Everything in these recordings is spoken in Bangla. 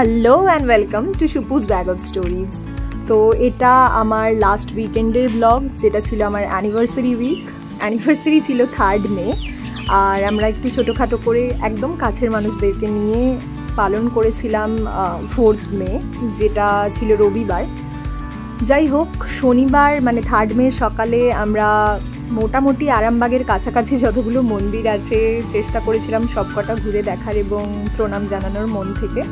হ্যালো অ্যান্ড ওয়েলকাম টু শুপুস ব্যাগ অফ স্টোরিজ। তো এটা আমার লাস্ট উইকেন্ডের ব্লগ, যেটা ছিল আমার অ্যানিভার্সারি উইক। অ্যানিভার্সারি ছিল 3rd মে, আর আমরা একটু ছোটোখাটো করে একদম কাছের মানুষদেরকে নিয়ে পালন করেছিলাম 4th মে, যেটা ছিল রবিবার। যাই হোক, শনিবার মানে 3rd মে সকালে আমরা মোটামুটি আরামবাগের কাছাকাছি যতগুলো মন্দির আছে চেষ্টা করেছিলাম সবকটা ঘুরে দেখার এবং প্রণাম জানানোর মন থেকে।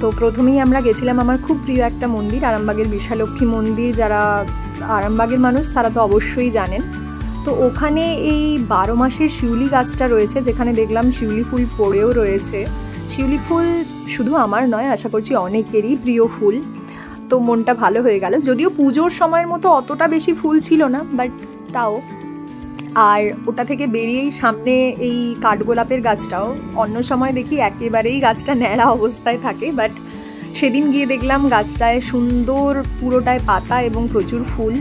তো প্রথমেই আমরা গেছিলাম আমার খুব প্রিয় একটা মন্দির, আরামবাগের বিশালক্ষী মন্দির। যারা আরামবাগের মানুষ তারা তো অবশ্যই জানেন। তো ওখানে এই 12 মাসের শিউলি গাছটা রয়েছে, যেখানে দেখলাম শিউলি ফুল পড়েও রয়েছে। শিউলি ফুল শুধু আমার নয়, আশা করছি অনেকেরই প্রিয় ফুল। তো মনটা ভালো হয়ে গেল, যদিও পুজোর সময়ের মতো অতটা বেশি ফুল ছিল না, বাট তাও। আর ওটা থেকে বেরিয়েই সামনে এই কাঠগোলাপের গাছটাও, অন্য সময় দেখি একেবারেই গাছটা ন্যাড়া অবস্থায় থাকে, বাট সেদিন গিয়ে দেখলাম গাছটায় সুন্দর পুরোটায় পাতা এবং প্রচুর ফুল।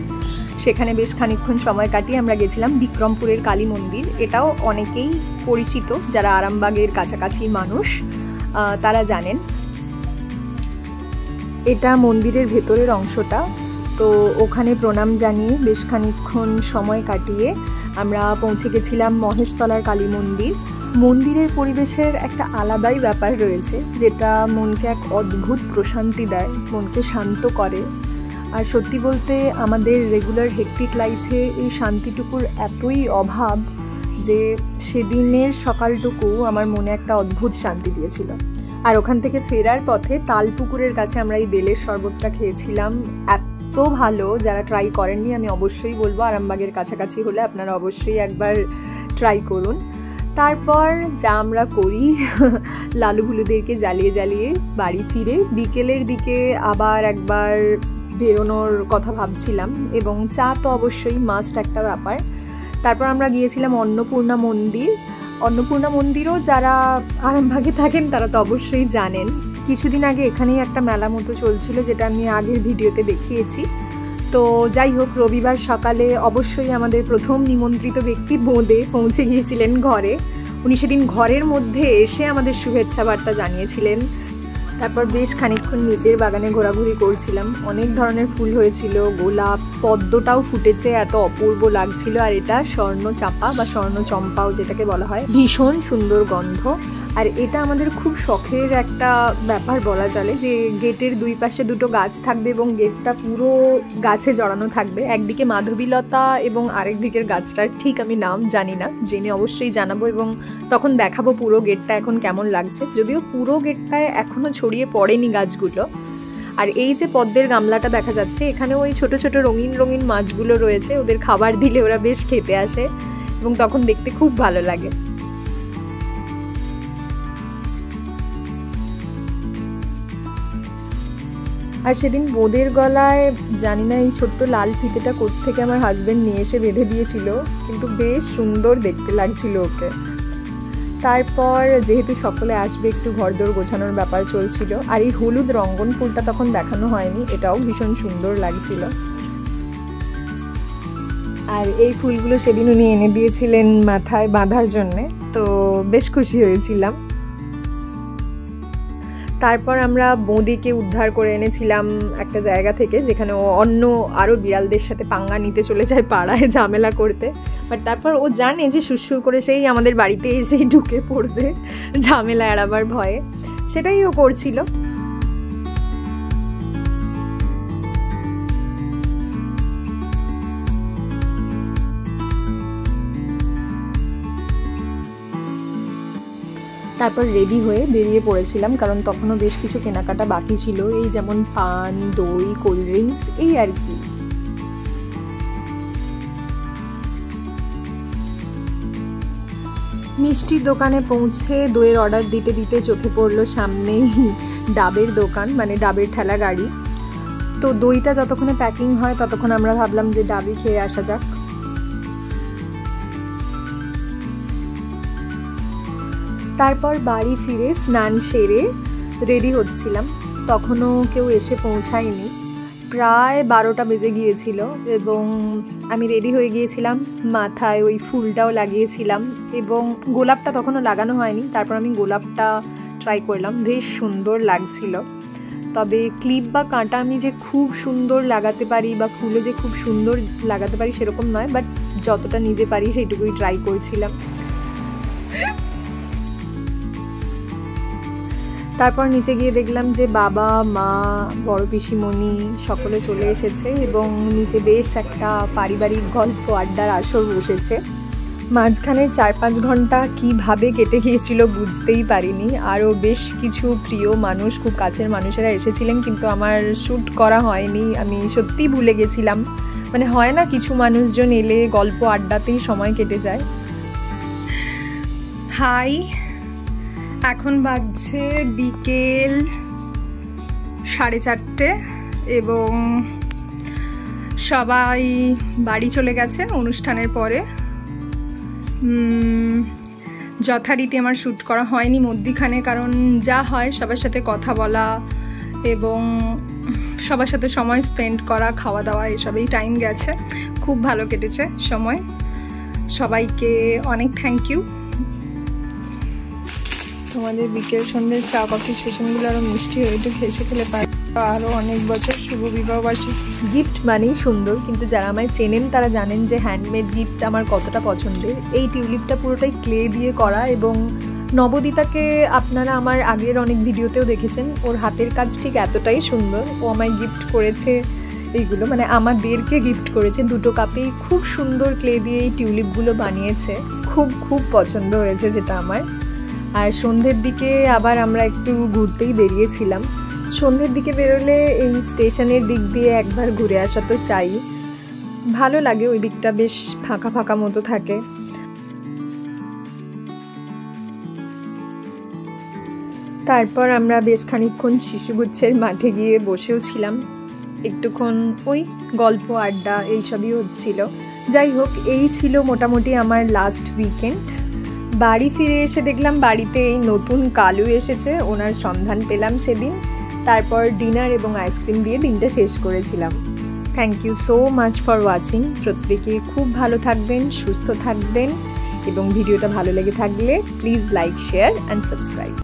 সেখানে বেশ খানিকক্ষণ সময় কাটিয়ে আমরা গেছিলাম বিক্রমপুরের কালী মন্দির। এটাও অনেকেই পরিচিত, যারা আরামবাগের কাছাকাছি মানুষ তারা জানেন। এটা মন্দিরের ভেতরের অংশটা। তো ওখানে প্রণাম জানিয়ে বেশ খানিকক্ষণ সময় কাটিয়ে আমরা পৌঁছে গেছিলাম মহেশতলার কালী মন্দির। মন্দিরের পরিবেশের একটা আলাদাই ব্যাপার রয়েছে, যেটা মনকে এক অদ্ভুত প্রশান্তি দেয়, মনকে শান্ত করে। আর সত্যি বলতে আমাদের রেগুলার হেক্টিক লাইফে এই শান্তিটুকুর এতই অভাব যে সেদিনের সকালটুকু আমার মনে একটা অদ্ভুত শান্তি দিয়েছিল। আর ওখান থেকে ফেরার পথে তালপুকুরের কাছে আমরা এই বেলের শরবতটা খেয়েছিলাম, এত ভালো। যারা ট্রাই করেননি আমি অবশ্যই বলবো, আরামবাগের কাছাকাছি হলে আপনারা অবশ্যই একবার ট্রাই করুন। তারপর যা আমরা করি, লালু ভুলুদেরকে জ্বালিয়ে জ্বালিয়ে বাড়ি ফিরে বিকেলের দিকে আবার একবার বেরোনোর কথা ভাবছিলাম, এবং চা তো অবশ্যই মাস্ট একটা ব্যাপার। তারপর আমরা গিয়েছিলাম অন্নপূর্ণা মন্দির। অন্নপূর্ণা মন্দিরও যারা আরামবাগে থাকেন তারা তো অবশ্যই জানেন। কিছুদিন আগে এখানেই একটা মেলা মতো চলছিল, যেটা আমি আগের ভিডিওতে দেখিয়েছি। তো যাই হোক, রবিবার সকালে অবশ্যই আমাদের প্রথম নিমন্ত্রিত ব্যক্তি বোঁদে পৌঁছে গিয়েছিলেন ঘরে। উনি সেদিন ঘরের মধ্যে এসে আমাদের শুভেচ্ছা বার্তা জানিয়েছিলেন। তারপর বেশ খানিকক্ষণ নিজের বাগানে ঘোরাঘুরি করছিলাম। অনেক ধরনের ফুল হয়েছিল, গোলাপ, পদ্মটাও ফুটেছে, এত অপূর্ব লাগছিল। আর এটা স্বর্ণ চাপা বা স্বর্ণ চম্পাও যেটাকে বলা হয়, ভীষণ সুন্দর গন্ধ। আর এটা আমাদের খুব শখের একটা ব্যাপার বলা চলে, যে গেটের দুই পাশে দুটো গাছ থাকবে এবং গেটটা পুরো গাছে জড়ানো থাকবে। একদিকে মাধবীলতা এবং আরেক দিকের গাছটার ঠিক আমি নাম জানি না, জেনে অবশ্যই জানাবো এবং তখন দেখাবো পুরো গেটটা এখন কেমন লাগছে। যদিও পুরো গেটটায় এখনও ছড়িয়ে পড়েনি গাছগুলো। আর এই যে পদ্মের গামলাটা দেখা যাচ্ছে, এখানে ওই ছোট ছোট রঙিন রঙিন মাছগুলো রয়েছে, ওদের খাবার দিলে ওরা বেশ খেতে আসে এবং তখন দেখতে খুব ভালো লাগে। আর সেদিন বোঁদের গলায় জানি না এই ছোট্ট লাল ফিতেটা কোত্থেকে আমার হাজব্যান্ড নিয়ে এসে বেঁধে দিয়েছিল, কিন্তু বেশ সুন্দর দেখতে লাগছিল ওকে। তারপর যেহেতু সকলে আসবে, একটু ঘরদোর গোছানোর ব্যাপার চলছিল। আর এই হলুদ রঙ্গন ফুলটা তখন দেখানো হয়নি, এটাও ভীষণ সুন্দর লাগছিল। আর এই ফুলগুলো সেদিন উনি এনে দিয়েছিলেন মাথায় বাঁধার জন্যে, তো বেশ খুশি হয়েছিলাম। তারপর আমরা বোঁদেকে উদ্ধার করে এনেছিলাম একটা জায়গা থেকে, যেখানে ও অন্য আরও বিড়ালদের সাথে পাঙ্গা নিতে চলে যায় পাড়ায় ঝামেলা করতে। বাট তারপর ও জানে যে সুরসুর করে সেই আমাদের বাড়িতে এসেই ঢুকে পড়বে ঝামেলা এড়াবার ভয়ে, সেটাই ও করছিল। তারপর রেডি হয়ে বেরিয়ে পড়েছিলাম, কারণ তখনও বেশ কিছু কেনাকাটা বাকি ছিল, এই যেমন পান, দই, কোল্ড ড্রিঙ্কস, এই আর কি। মিষ্টির দোকানে পৌঁছে দইয়ের অর্ডার দিতে দিতে চোখে পড়লো সামনেই ডাবের দোকান, মানে ডাবের ঠেলা গাড়ি। তো দইটা যতক্ষণে প্যাকিং হয় ততক্ষণ আমরা ভাবলাম যে ডাবই খেয়ে আসা যাক। তারপর বাড়ি ফিরে স্নান সেরে রেডি হচ্ছিলাম, তখনও কেউ এসে পৌঁছায়নি। প্রায় 12টা বেজে গিয়েছিল এবং আমি রেডি হয়ে গিয়েছিলাম, মাথায় ওই ফুলটাও লাগিয়েছিলাম এবং গোলাপটা তখনও লাগানো হয়নি। তারপর আমি গোলাপটা ট্রাই করলাম, বেশ সুন্দর লাগছিল। তবে ক্লিপ বা কাঁটা আমি যে খুব সুন্দর লাগাতে পারি বা ফুলও যে খুব সুন্দর লাগাতে পারি সেরকম নয়, বাট যতটা নিজে পারি সেইটুকুই ট্রাই করছিলাম। তারপর নিচে গিয়ে দেখলাম যে বাবা, মা, বড় পিসিমণি সকলে চলে এসেছে এবং নিচে বেশ একটা পারিবারিক গল্প আড্ডার আসর বসেছে। মাঝখানের 4-5 ঘন্টা কীভাবে কেটে গিয়েছিল বুঝতেই পারিনি। আরও বেশ কিছু প্রিয় মানুষ, খুব কাছের মানুষেরা এসেছিলেন, কিন্তু আমার শ্যুট করা হয়নি। আমি সত্যিই ভুলে গেছিলাম। মানে হয় না, কিছু মানুষজন এলে গল্প আড্ডাতেই সময় কেটে যায়। হাই, এখন বাজছে বিকেল 4:30 এবং সবাই বাড়ি চলে গেছে অনুষ্ঠানের পরে। যথারীতি আমার শ্যুট করা হয়নি মধ্যিখানে, কারণ যা হয় সবার সাথে কথা বলা এবং সবার সাথে সময় স্পেন্ড করা, খাওয়া দাওয়া, এসবেই টাইম গেছে। খুব ভালো কেটেছে সময়। সবাইকে অনেক থ্যাংক ইউ। তোমাদের বিকেল সন্ধ্যের চা কফি সেশনগুলো আরও মিষ্টি হয়ে একটু ঘেসে খেলে পারে আরও অনেক বছর শুভ বিবাহবার্ষিকী। গিফট মানেই সুন্দর, কিন্তু যারা আমায় চেনেন তারা জানেন যে হ্যান্ডমেড গিফট আমার কতটা পছন্দের। এই টিউলিপটা পুরোটাই ক্লে দিয়ে করা এবং নবদিতাকে আপনারা আমার আগের অনেক ভিডিওতেও দেখেছেন। ওর হাতের কাজ ঠিক এতটাই সুন্দর। ও আমায় গিফট করেছে এইগুলো, মানে আমাদেরকে গিফট করেছে। 2 কাপেই খুব সুন্দর ক্লে দিয়ে এই টিউলিপগুলো বানিয়েছে। খুব খুব পছন্দ হয়েছে যেটা আমার। আর সন্ধ্যের দিকে আবার আমরা একটু ঘুরতেই বেরিয়েছিলাম। সন্ধ্যের দিকে বেরোলে এই স্টেশনের দিক দিয়ে একবার ঘুরে আসা তো চাই, ভালো লাগে। ওই দিকটা বেশ ফাঁকা ফাঁকা মতো থাকে। তারপর আমরা বেশ খানিকক্ষণ শিশুগুচ্ছের মাঠে গিয়ে বসেও ছিলাম। একটুক্ষণ ওই গল্প আড্ডা এইসবই হচ্ছিল। যাই হোক, এই ছিল মোটামুটি আমার লাস্ট উইকেন্ড। বাড়ি ফিরে এসে দেখলাম বাড়িতে এই নতুন কালু এসেছে, ওনার সন্ধান পেলাম সেদিন। তারপর ডিনার এবং আইসক্রিম দিয়ে দিনটা শেষ করেছিলাম। Thank you so much for watching. প্রত্যেকে খুব ভালো থাকবেন, সুস্থ থাকবেন এবং ভিডিওটা ভালো লেগে থাকলে please like, share and subscribe.